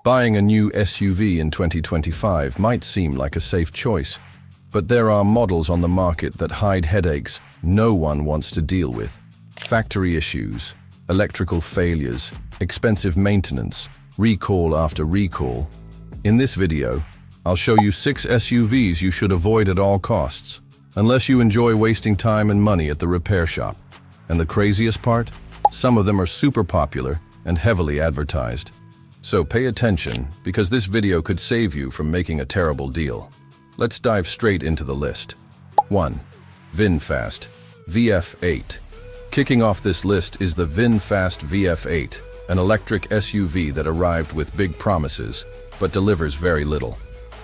Buying a new SUV in 2025 might seem like a safe choice, but there are models on the market that hide headaches no one wants to deal with. Factory issues, electrical failures, expensive maintenance, recall after recall. In this video, I'll show you 6 SUVs you should avoid at all costs, unless you enjoy wasting time and money at the repair shop. And the craziest part? Some of them are super popular and heavily advertised. So pay attention, because this video could save you from making a terrible deal. Let's dive straight into the list. 1. VinFast VF8. Kicking off this list is the VinFast VF8, an electric SUV that arrived with big promises, but delivers very little.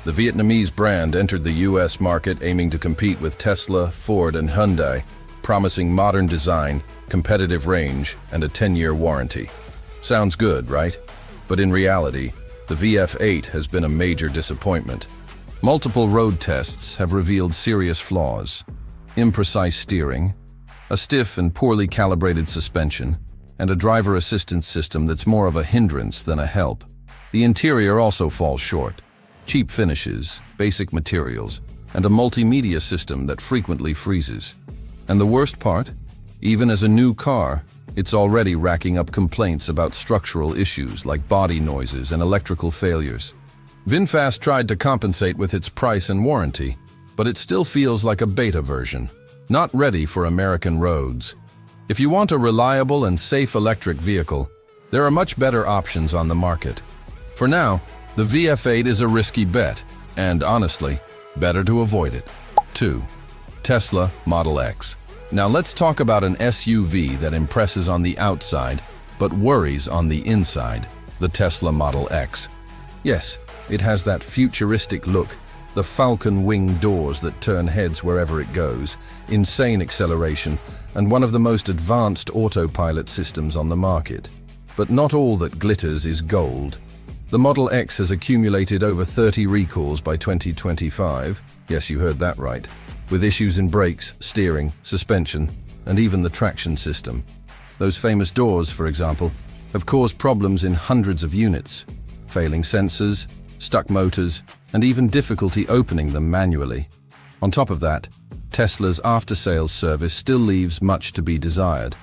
The Vietnamese brand entered the US market aiming to compete with Tesla, Ford, and Hyundai, promising modern design, competitive range, and a 10-year warranty. Sounds good, right? But in reality, the VF8 has been a major disappointment. Multiple road tests have revealed serious flaws: imprecise steering, a stiff and poorly calibrated suspension, and a driver assistance system that's more of a hindrance than a help. The interior also falls short: cheap finishes, basic materials, and a multimedia system that frequently freezes. And the worst part? Even as a new car, it's already racking up complaints about structural issues like body noises and electrical failures. VinFast tried to compensate with its price and warranty, but it still feels like a beta version, not ready for American roads. If you want a reliable and safe electric vehicle, there are much better options on the market. For now, the VF8 is a risky bet, and honestly, better to avoid it. 2. Tesla Model X. Now let's talk about an SUV that impresses on the outside, but worries on the inside: the Tesla Model X. Yes, it has that futuristic look, the falcon wing doors that turn heads wherever it goes, insane acceleration, and one of the most advanced autopilot systems on the market. But not all that glitters is gold. The Model X has accumulated over 30 recalls by 2025. Yes, you heard that right. With issues in brakes, steering, suspension, and even the traction system. Those famous doors, for example, have caused problems in hundreds of units: failing sensors, stuck motors, and even difficulty opening them manually. On top of that, Tesla's after-sales service still leaves much to be desired.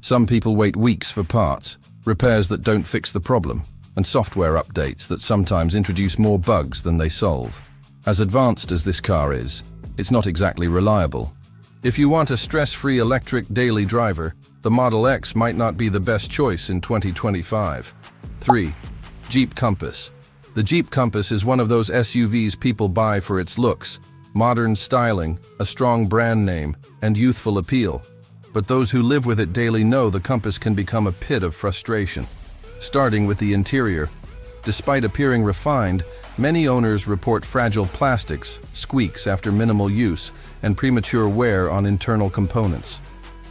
Some people wait weeks for parts, repairs that don't fix the problem, and software updates that sometimes introduce more bugs than they solve. As advanced as this car is, it's not exactly reliable. If you want a stress-free electric daily driver, the Model X might not be the best choice in 2025. 3. Jeep Compass. The Jeep Compass is one of those SUVs people buy for its looks, modern styling, a strong brand name, and youthful appeal. But those who live with it daily know the Compass can become a pit of frustration. Starting with the interior. Despite appearing refined, many owners report fragile plastics, squeaks after minimal use, and premature wear on internal components.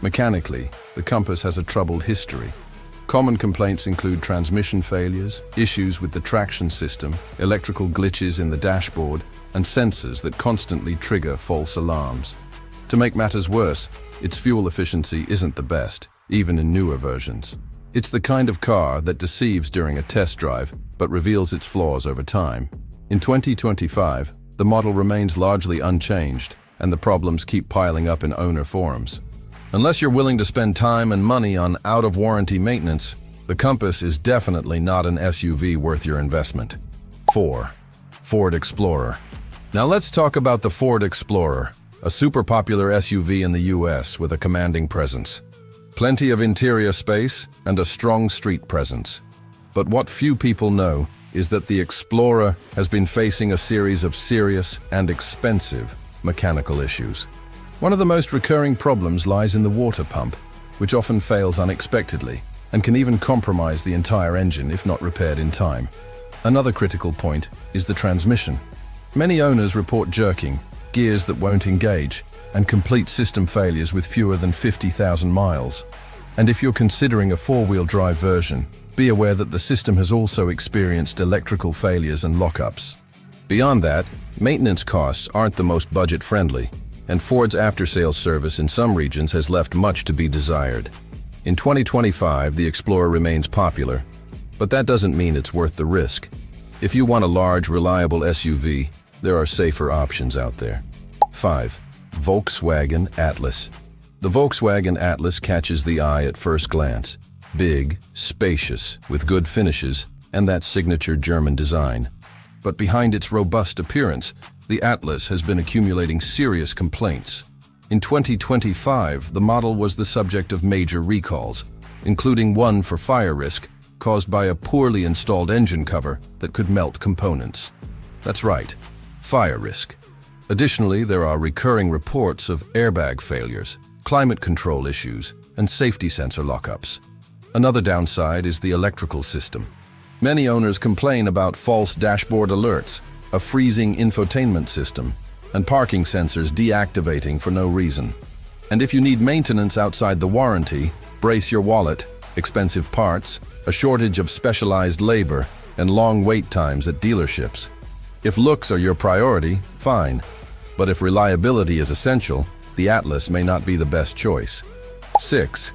Mechanically, the Compass has a troubled history. Common complaints include transmission failures, issues with the traction system, electrical glitches in the dashboard, and sensors that constantly trigger false alarms. To make matters worse, its fuel efficiency isn't the best, even in newer versions. It's the kind of car that deceives during a test drive, but reveals its flaws over time. In 2025, the model remains largely unchanged, and the problems keep piling up in owner forums. Unless you're willing to spend time and money on out-of-warranty maintenance, the Compass is definitely not an SUV worth your investment. 4. Ford Explorer. Now let's talk about the Ford Explorer, a super popular SUV in the US with a commanding presence. Plenty of interior space and a strong street presence. But what few people know is that the Explorer has been facing a series of serious and expensive mechanical issues. One of the most recurring problems lies in the water pump, which often fails unexpectedly and can even compromise the entire engine if not repaired in time. Another critical point is the transmission. Many owners report jerking, gears that won't engage, and complete system failures with fewer than 50,000 miles. And if you're considering a four-wheel drive version, be aware that the system has also experienced electrical failures and lockups. Beyond that, maintenance costs aren't the most budget-friendly, and Ford's after-sales service in some regions has left much to be desired. In 2025, the Explorer remains popular, but that doesn't mean it's worth the risk. If you want a large, reliable SUV, there are safer options out there. 5. Volkswagen Atlas. The Volkswagen Atlas catches the eye at first glance. Big, spacious, with good finishes, and that signature German design. But behind its robust appearance, the Atlas has been accumulating serious complaints. In 2025, the model was the subject of major recalls, including one for fire risk caused by a poorly installed engine cover that could melt components. That's right, fire risk. Additionally, there are recurring reports of airbag failures, climate control issues, and safety sensor lockups. Another downside is the electrical system. Many owners complain about false dashboard alerts, a freezing infotainment system, and parking sensors deactivating for no reason. And if you need maintenance outside the warranty, brace your wallet. Expensive parts, a shortage of specialized labor, and long wait times at dealerships. If looks are your priority, fine. But if reliability is essential, the Atlas may not be the best choice. 6.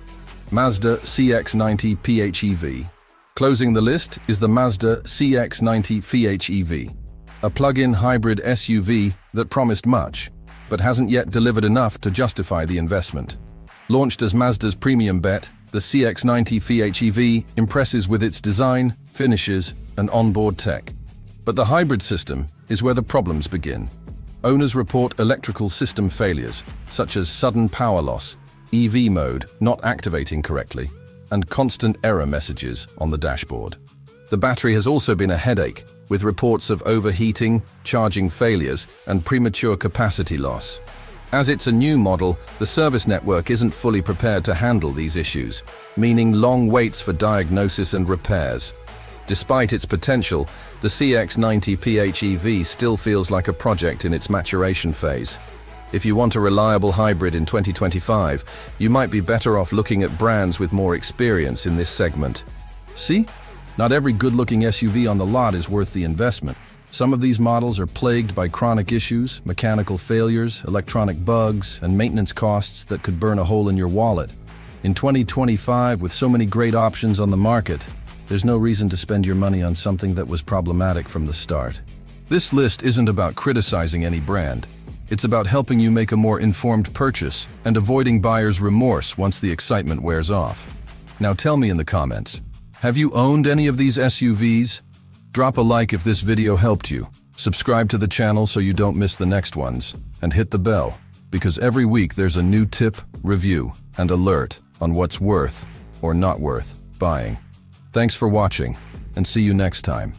Mazda CX-90 PHEV. Closing the list is the Mazda CX-90 PHEV, a plug-in hybrid SUV that promised much, but hasn't yet delivered enough to justify the investment. Launched as Mazda's premium bet, the CX-90 PHEV impresses with its design, finishes, and onboard tech. But the hybrid system is where the problems begin. Owners report electrical system failures, such as sudden power loss, EV mode not activating correctly, and constant error messages on the dashboard. The battery has also been a headache, with reports of overheating, charging failures, and premature capacity loss. As it's a new model, the service network isn't fully prepared to handle these issues, meaning long waits for diagnosis and repairs. Despite its potential, the CX-90 PHEV still feels like a project in its maturation phase. If you want a reliable hybrid in 2025, you might be better off looking at brands with more experience in this segment. See? Not every good-looking SUV on the lot is worth the investment. Some of these models are plagued by chronic issues, mechanical failures, electronic bugs, and maintenance costs that could burn a hole in your wallet. In 2025, with so many great options on the market, there's no reason to spend your money on something that was problematic from the start. This list isn't about criticizing any brand. It's about helping you make a more informed purchase and avoiding buyer's remorse once the excitement wears off. Now tell me in the comments, have you owned any of these SUVs? Drop a like if this video helped you, subscribe to the channel so you don't miss the next ones, and hit the bell, because every week there's a new tip, review, and alert on what's worth or not worth buying. Thanks for watching, and see you next time.